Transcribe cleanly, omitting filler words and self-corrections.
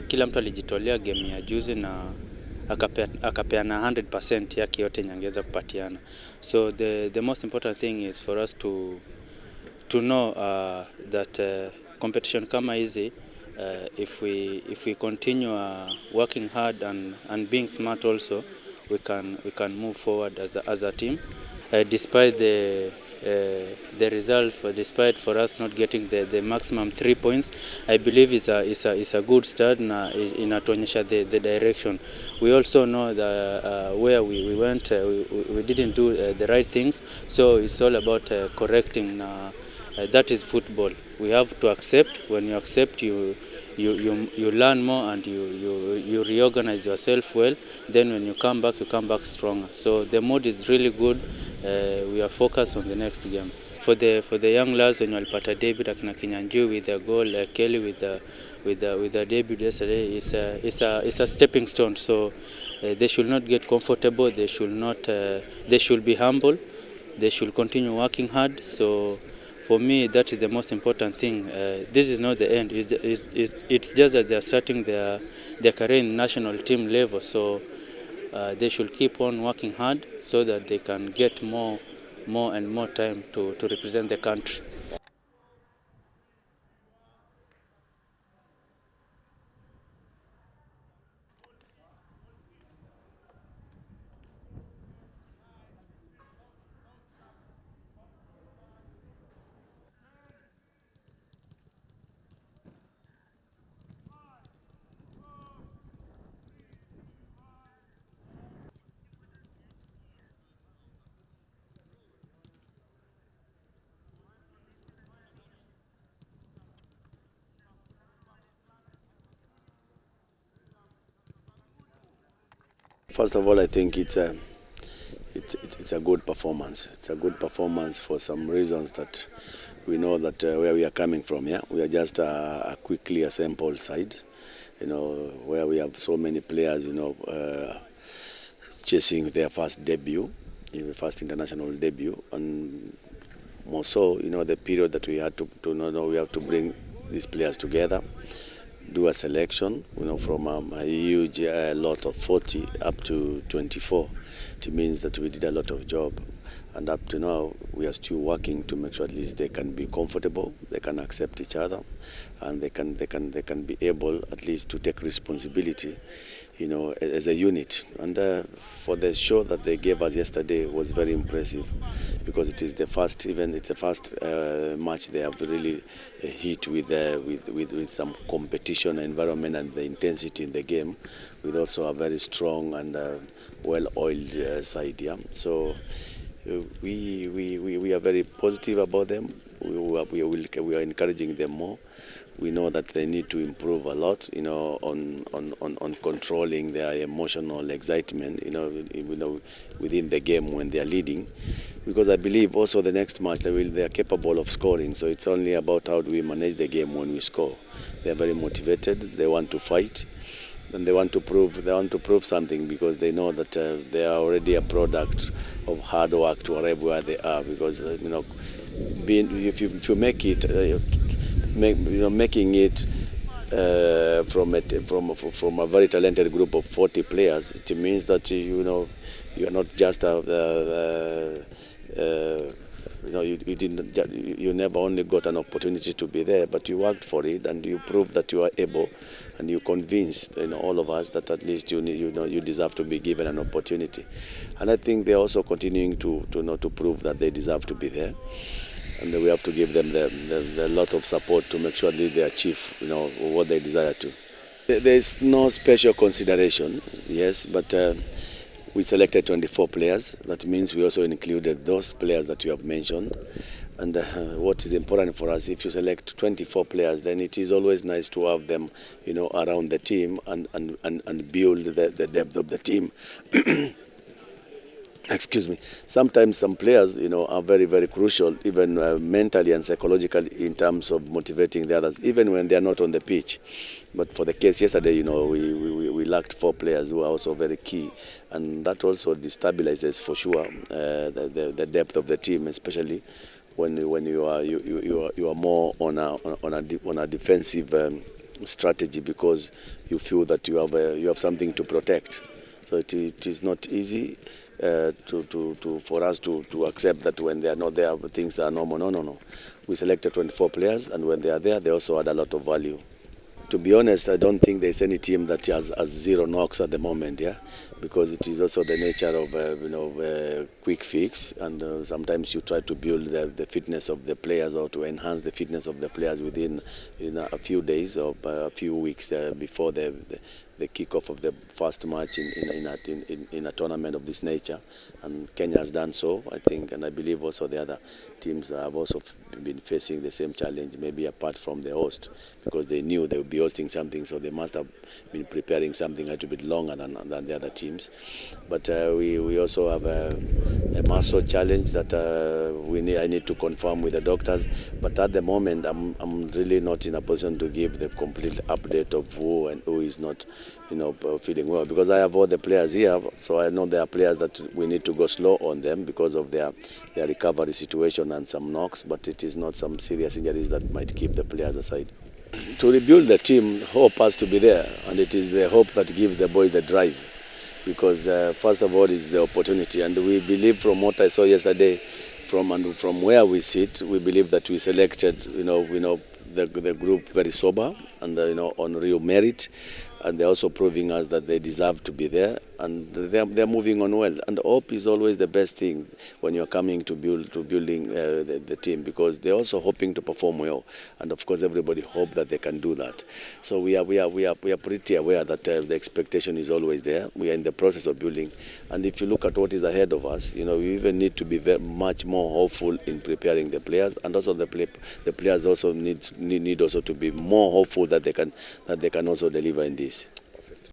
Kila mtu alijitolea game ya juzi na akapeana 100% yake yote nyangeza kupatiana. So the most important thing is for us to know that competition kama hizi, if we continue working hard and being smart also, we can move forward as a team. Despite the result, despite for us not getting the maximum 3 points, I believe is a good start na inatuonyesha the direction. We also know that where we went, we didn't do the right things, so it's all about correcting. That is football. We have to accept. When you accept, you learn more and you reorganize yourself well. Then when you come back stronger. So the mood is really good. We are focused on the next game. For the young lads, when you walipata debut akina Kinyanju with the goal, Kelly with the debut yesterday, is a stepping stone. So they should not get comfortable. They should be humble. They should continue working hard. So for me, that is the most important thing. This is not the end. It's just that they are starting their career in national team level. So they should keep on working hard so that they can get more and more time to represent the country. First of all, I think it's a good performance. It's a good performance for some reasons that we know that where we are coming from. Yeah, we are just a quickly assembled side, where we have so many players, chasing their first debut, first international debut, and more so, the period that we had to know we have to bring these players together, do a selection, from a huge lot of 40 up to 24. It means that we did a lot of job, and up to now we are still working to make sure at least they can be comfortable, they can accept each other, and they can be able at least to take responsibility, as a unit. And for the show that they gave us yesterday was very impressive, because it's the first match they have really hit with some competition environment and the intensity in the game, with also a very strong and well-oiled side. Yeah, so we are very positive about them. We are encouraging them more. We know that they need to improve a lot, on controlling their emotional excitement, within the game when they are leading, because I believe also the next match they are capable of scoring. So it's only about how do we manage the game when we score. They are very motivated. They want to fight, and they want to prove something, because they know that they are already a product of hard work to arrive where they are. Because if you make it. Making it from a very talented group of 40 players, it means that you are not just you never only got an opportunity to be there, but you worked for it, and you proved that you are able, and you convinced all of us that at least you deserve to be given an opportunity. And I think they're also continuing to prove that they deserve to be there. And we have to give them the lot of support to make sure that they achieve, what they desire to. There is no special consideration, yes, but we selected 24 players. That means we also included those players that you have mentioned. And what is important for us, if you select 24 players, then it is always nice to have them, around the team and build the depth of the team. Excuse me. Sometimes some players, are very, very crucial, even mentally and psychologically, in terms of motivating the others, even when they are not on the pitch. But for the case yesterday, we lacked 4 players who are also very key, and that also destabilizes for sure the depth of the team, especially when you are more on a defensive strategy because you feel that you have something to protect. So it is not easy for us to accept that when they are not there, things are normal. No. We selected 24 players, and when they are there, they also add a lot of value. To be honest, I don't think there's any team that has 0 knocks at the moment, yeah, because it is also the nature of quick fix, and sometimes you try to build the fitness of the players or to enhance the fitness of the players within a few days or a few weeks before the kickoff of the first match in a tournament of this nature, and Kenya has done so, I think, and I believe also the other teams have also been facing the same challenge, maybe apart from the host, because they knew they would be hosting something, so they must have been preparing something a little bit longer than the other teams. But we also have a muscle challenge that I need to confirm with the doctors. But at the moment, I'm really not in a position to give the complete update of who and who is not, feeling well, because I have all the players here, so I know there are players that we need to go slow on them because of their recovery situation and some knocks, but it is not some serious injuries that might keep the players aside. To rebuild the team, hope has to be there, and it is the hope that gives the boys the drive, because first of all is the opportunity, and we believe from what I saw yesterday, from where we sit, we believe that we selected the group very sober and on real merit, and they're also proving us that they deserve to be there, and they're moving on well. And hope is always the best thing when you're coming to building the team, because they're also hoping to perform well, and of course everybody hope that they can do that. So we are pretty aware that the expectation is always there. We are in the process of building, and if you look at what is ahead of us, we even need to be much more hopeful in preparing the players, and also the players also need also to be more hopeful that they can also deliver in this.